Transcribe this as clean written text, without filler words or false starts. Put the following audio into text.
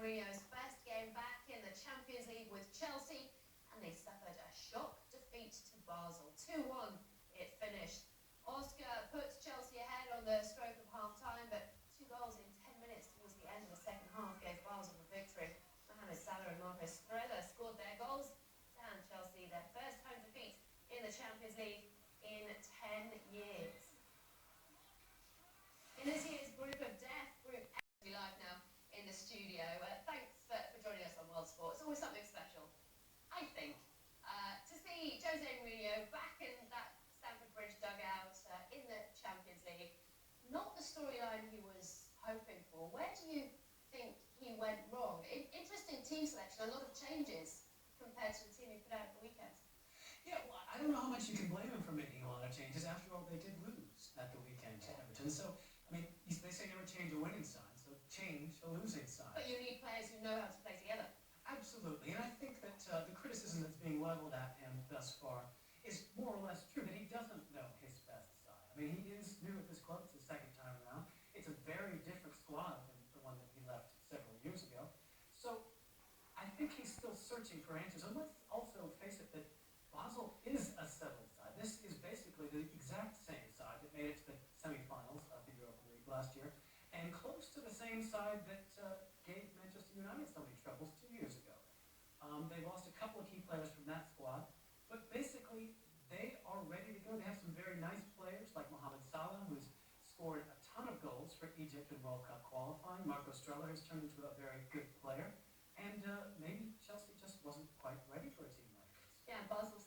Mourinho's first game back in the Champions League with Chelsea, and they suffered a shock defeat to Basel. 2-1 it finished. Oscar puts Chelsea ahead on the stroke of half-time, but 2 goals in 10 minutes towards the end of the second half gave Basel the victory. Mohamed Salah and Marcos Estrella scored their goals, down Chelsea their first home defeat in the Champions League in 10 years. In this year's Group of Death, Group FCB live now in the studio. Thanks for joining us on World Sport. It's always something special, I think, to see Jose Mourinho back in that Stamford Bridge dugout in the Champions League. Not the storyline he was hoping for. Where do you think he went wrong? Interesting team selection, a lot of changes compared to the team he put out at the weekend. Yeah, well, I don't know how much you can blame him for making a lot of changes. After all, they did lose at the weekend to Everton. So, I mean, they say never change a winning side, so change a losing side. But you need players who know how to play together. Absolutely, and I think that the criticism that's being leveled at him thus far is more or less true, that he doesn't know his best side. I mean, he is new at this club. It's his second time around. It's a very different squad than the one that he left several years ago. So, I think he's still searching for answers. And let's also face it that Basel is a settled side. This is basically the exact same side that made it to the semi-finals of the Europa League last year, and close to the same side that gave Manchester United so many troubles 2 years ago. They lost a couple of key players from that squad, but basically they are ready to go. They have some very nice players like Mohamed Salah, who's scored a ton of goals for Egypt in World Cup qualifying. Marcos Estrella has turned into a very good player, and maybe Chelsea just wasn't quite ready for a team like this. Yeah, Basel